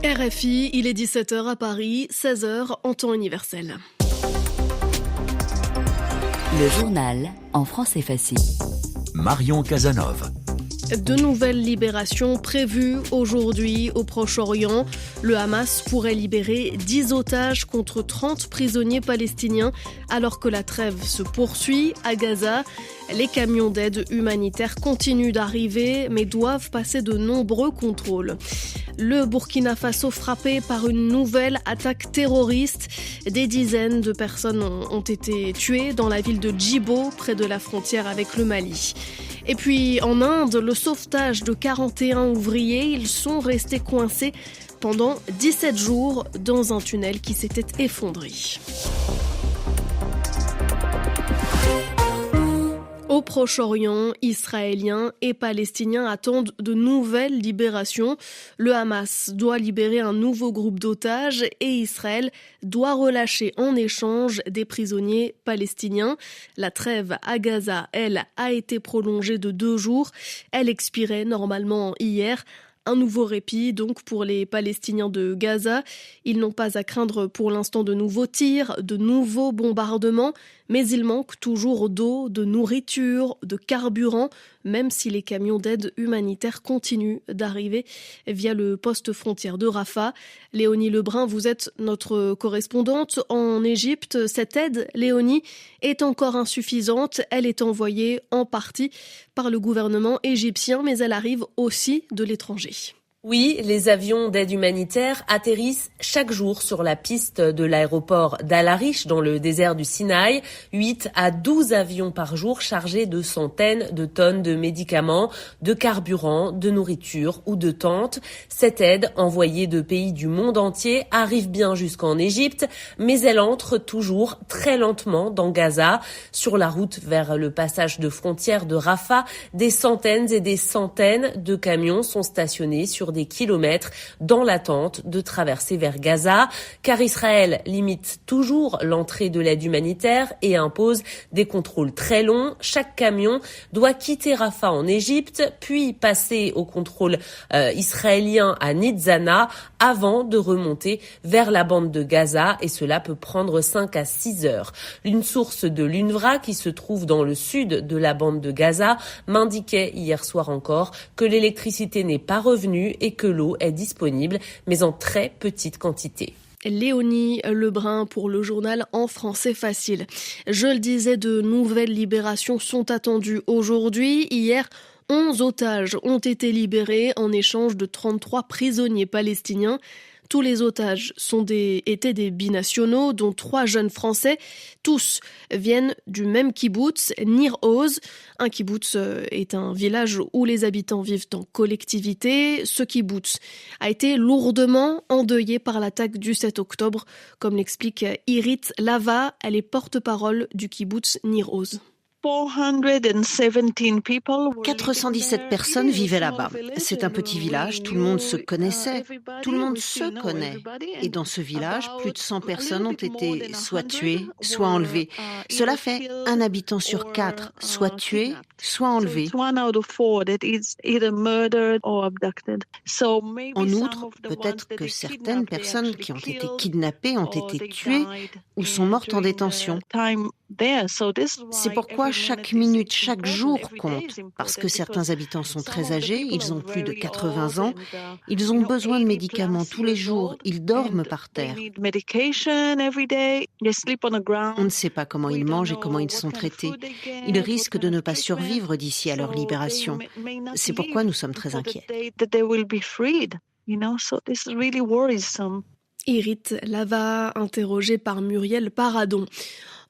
RFI, il est 17h à Paris, 16h en temps universel. Le journal en français facile. Marion Casanov. De nouvelles libérations prévues aujourd'hui au Proche-Orient. Le Hamas pourrait libérer 10 otages contre 30 prisonniers palestiniens alors que la trêve se poursuit à Gaza. Les camions d'aide humanitaire continuent d'arriver mais doivent passer de nombreux contrôles. Le Burkina Faso frappé par une nouvelle attaque terroriste. Des dizaines de personnes ont été tuées dans la ville de Djibo, près de la frontière avec le Mali. Et puis en Inde, le sauvetage de 41 ouvriers, ils sont restés coincés pendant 17 jours dans un tunnel qui s'était effondré. Au Proche-Orient, Israéliens et Palestiniens attendent de nouvelles libérations. Le Hamas doit libérer un nouveau groupe d'otages et Israël doit relâcher en échange des prisonniers palestiniens. La trêve à Gaza, elle, a été prolongée de 2 jours. Elle expirait normalement hier. Un nouveau répit donc pour les Palestiniens de Gaza. Ils n'ont pas à craindre pour l'instant de nouveaux tirs, de nouveaux bombardements, mais il manque toujours d'eau, de nourriture, de carburant, même si les camions d'aide humanitaire continuent d'arriver via le poste frontière de Rafah. Léonie Lebrun, vous êtes notre correspondante en Égypte. Cette aide, Léonie, est encore insuffisante. Elle est envoyée en partie par le gouvernement égyptien, mais elle arrive aussi de l'étranger. Oui, les avions d'aide humanitaire atterrissent chaque jour sur la piste de l'aéroport d'Al Arish dans le désert du Sinaï. 8 à 12 avions par jour chargés de centaines de tonnes de médicaments, de carburant, de nourriture ou de tentes. Cette aide, envoyée de pays du monde entier, arrive bien jusqu'en Égypte, mais elle entre toujours très lentement dans Gaza. Sur la route vers le passage de frontière de Rafah, des centaines et des centaines de camions sont stationnés sur des kilomètres dans l'attente de traverser vers Gaza, car Israël limite toujours l'entrée de l'aide humanitaire et impose des contrôles très longs. Chaque camion doit quitter Rafah en Égypte, puis passer au contrôle israélien à Nitzana avant de remonter vers la bande de Gaza, et cela peut prendre 5 à 6 heures. Une source de l'UNRWA qui se trouve dans le sud de la bande de Gaza m'indiquait hier soir encore que l'électricité n'est pas revenue et que l'eau est disponible, mais en très petite quantité. Léonie Lebrun pour le journal en français facile. Je le disais, de nouvelles libérations sont attendues aujourd'hui. Hier, 11 otages ont été libérés en échange de 33 prisonniers palestiniens. Tous les otages étaient des binationaux, dont 3 jeunes Français. Tous viennent du même kibboutz, Nir Oz. Un kibboutz est un village où les habitants vivent en collectivité. Ce kibboutz a été lourdement endeuillé par l'attaque du 7 octobre, comme l'explique Irit Lava. Elle est porte-parole du kibboutz Nir Oz. 417 personnes vivaient là-bas. C'est un petit village, tout le monde se connaissait, tout le monde se connaît. Et dans ce village, plus de 100 personnes ont été soit tuées, soit enlevées. Cela fait un habitant sur 4, soit tué, soit enlevé. En outre, peut-être que certaines personnes qui ont été kidnappées ont été tuées ou sont mortes en détention. C'est pourquoi chaque minute, chaque jour compte, parce que certains habitants sont très âgés, ils ont plus de 80 ans, ils ont besoin de médicaments tous les jours, ils dorment par terre. On ne sait pas comment ils mangent et comment ils sont traités. Ils risquent de ne pas survivre d'ici à leur libération. C'est pourquoi nous sommes très inquiets. Irit Lava, interrogée par Muriel Paradon.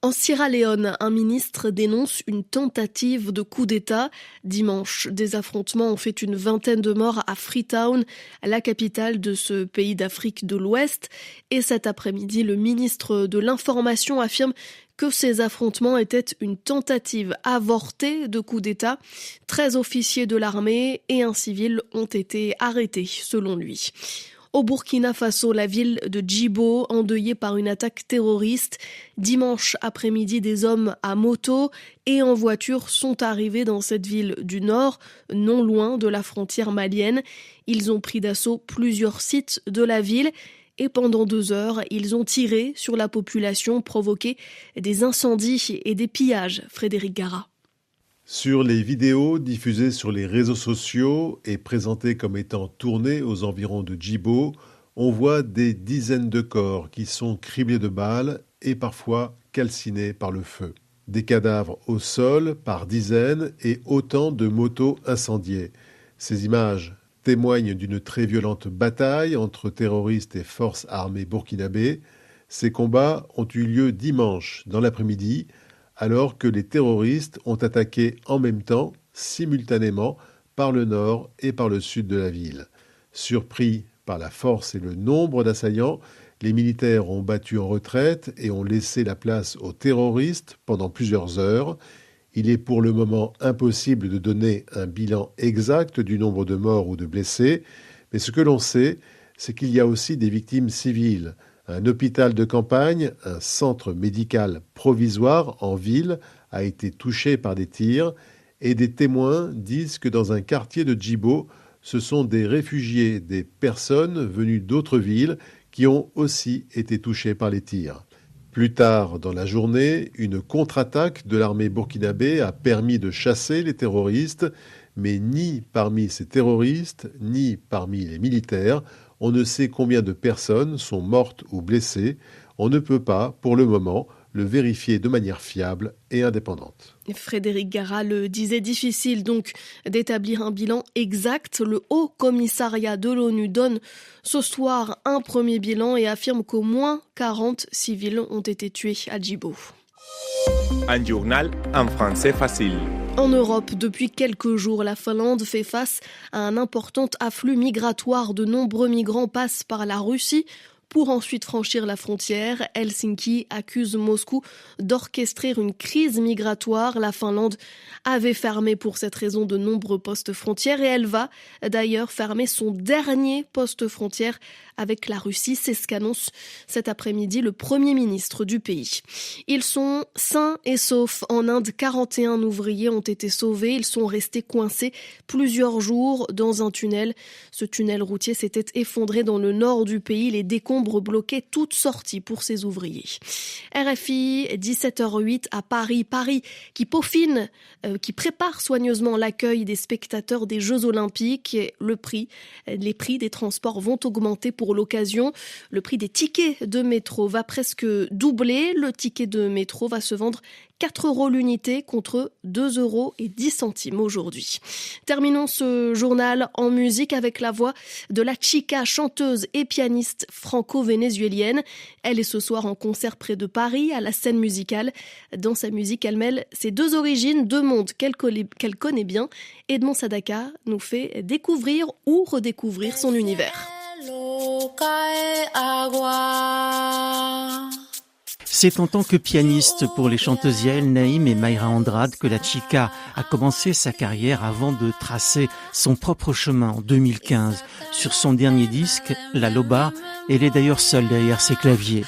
En Sierra Leone, un ministre dénonce une tentative de coup d'État. Dimanche, des affrontements ont fait une vingtaine de morts à Freetown, la capitale de ce pays d'Afrique de l'Ouest. Et cet après-midi, le ministre de l'Information affirme que ces affrontements étaient une tentative avortée de coup d'État. 13 officiers de l'armée et un civil ont été arrêtés, selon lui. Au Burkina Faso, la ville de Djibo, endeuillée par une attaque terroriste. Dimanche après-midi, des hommes à moto et en voiture sont arrivés dans cette ville du nord, non loin de la frontière malienne. Ils ont pris d'assaut plusieurs sites de la ville et pendant 2 heures, ils ont tiré sur la population, provoqué des incendies et des pillages. Frédéric Gara. Sur les vidéos diffusées sur les réseaux sociaux et présentées comme étant tournées aux environs de Djibo, on voit des dizaines de corps qui sont criblés de balles et parfois calcinés par le feu. Des cadavres au sol par dizaines et autant de motos incendiées. Ces images témoignent d'une très violente bataille entre terroristes et forces armées burkinabées. Ces combats ont eu lieu dimanche dans l'après-midi, alors que les terroristes ont attaqué en même temps, simultanément, par le nord et par le sud de la ville. Surpris par la force et le nombre d'assaillants, les militaires ont battu en retraite et ont laissé la place aux terroristes pendant plusieurs heures. Il est pour le moment impossible de donner un bilan exact du nombre de morts ou de blessés, mais ce que l'on sait, c'est qu'il y a aussi des victimes civiles. Un hôpital de campagne, un centre médical provisoire en ville a été touché par des tirs et des témoins disent que dans un quartier de Djibo, ce sont des réfugiés, des personnes venues d'autres villes qui ont aussi été touchées par les tirs. Plus tard dans la journée, une contre-attaque de l'armée burkinabé a permis de chasser les terroristes, mais ni parmi ces terroristes, ni parmi les militaires, on ne sait combien de personnes sont mortes ou blessées. On ne peut pas, pour le moment, le vérifier de manière fiable et indépendante. Frédéric Gara le disait, difficile donc d'établir un bilan exact. Le Haut Commissariat de l'ONU donne ce soir un premier bilan et affirme qu'au moins 40 civils ont été tués à Djibo. Un journal en français facile. En Europe, depuis quelques jours, la Finlande fait face à un important afflux migratoire. De nombreux migrants passent par la Russie pour ensuite franchir la frontière. Helsinki accuse Moscou d'orchestrer une crise migratoire. La Finlande avait fermé pour cette raison de nombreux postes frontières et elle va d'ailleurs fermer son dernier poste frontière avec la Russie. C'est ce qu'annonce cet après-midi le Premier ministre du pays. Ils sont sains et saufs. En Inde, 41 ouvriers ont été sauvés. Ils sont restés coincés plusieurs jours dans un tunnel. Ce tunnel routier s'était effondré dans le nord du pays. Les décombres bloquaient toute sortie pour ces ouvriers. RFI, 17h08 à Paris. Paris qui peaufine, qui prépare soigneusement l'accueil des spectateurs des Jeux Olympiques. Les prix des transports vont augmenter pour l'occasion. Le prix des tickets de métro va presque doubler. Le ticket de métro va se vendre 4 € l'unité contre 2,10 € aujourd'hui. Terminons ce journal en musique avec la voix de la Chica, chanteuse et pianiste franco-vénézuélienne. Elle est ce soir en concert près de Paris, à la Scène Musicale. Dans sa musique, elle mêle ses 2 origines, 2 mondes qu'elle connaît bien. Edmond Sadaka nous fait découvrir ou redécouvrir son univers. C'est en tant que pianiste pour les chanteuses Yael Naïm et Mayra Andrade que la Chica a commencé sa carrière avant de tracer son propre chemin en 2015. Sur son dernier disque, La Loba, elle est d'ailleurs seule derrière ses claviers.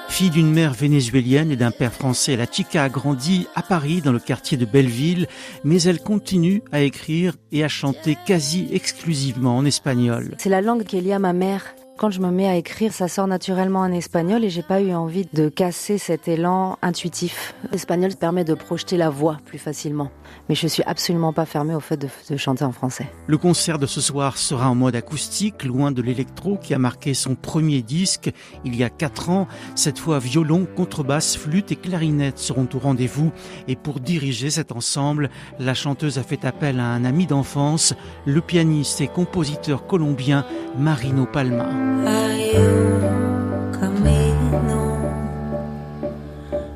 Fille d'une mère vénézuélienne et d'un père français, la Chica a grandi à Paris, dans le quartier de Belleville, mais elle continue à écrire et à chanter quasi exclusivement en espagnol. C'est la langue qui est liée à ma mère. Quand je me mets à écrire, ça sort naturellement en espagnol et j'ai pas eu envie de casser cet élan intuitif. L'espagnol permet de projeter la voix plus facilement. Mais je suis absolument pas fermée au fait de chanter en français. Le concert de ce soir sera en mode acoustique, loin de l'électro qui a marqué son premier disque il y a 4 ans. Cette fois, violon, contrebasse, flûte et clarinette seront au rendez-vous. Et pour diriger cet ensemble, la chanteuse a fait appel à un ami d'enfance, le pianiste et compositeur colombien Marino Palma. Hay un camino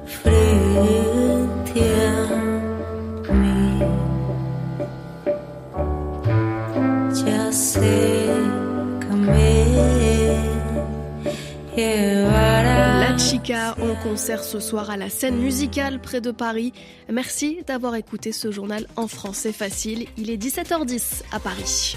frente a mí, ya sé que me llevará. Metallica en concert ce soir à la Scène Musicale près de Paris. Merci d'avoir écouté ce journal en français facile. Il est 17h10 à Paris.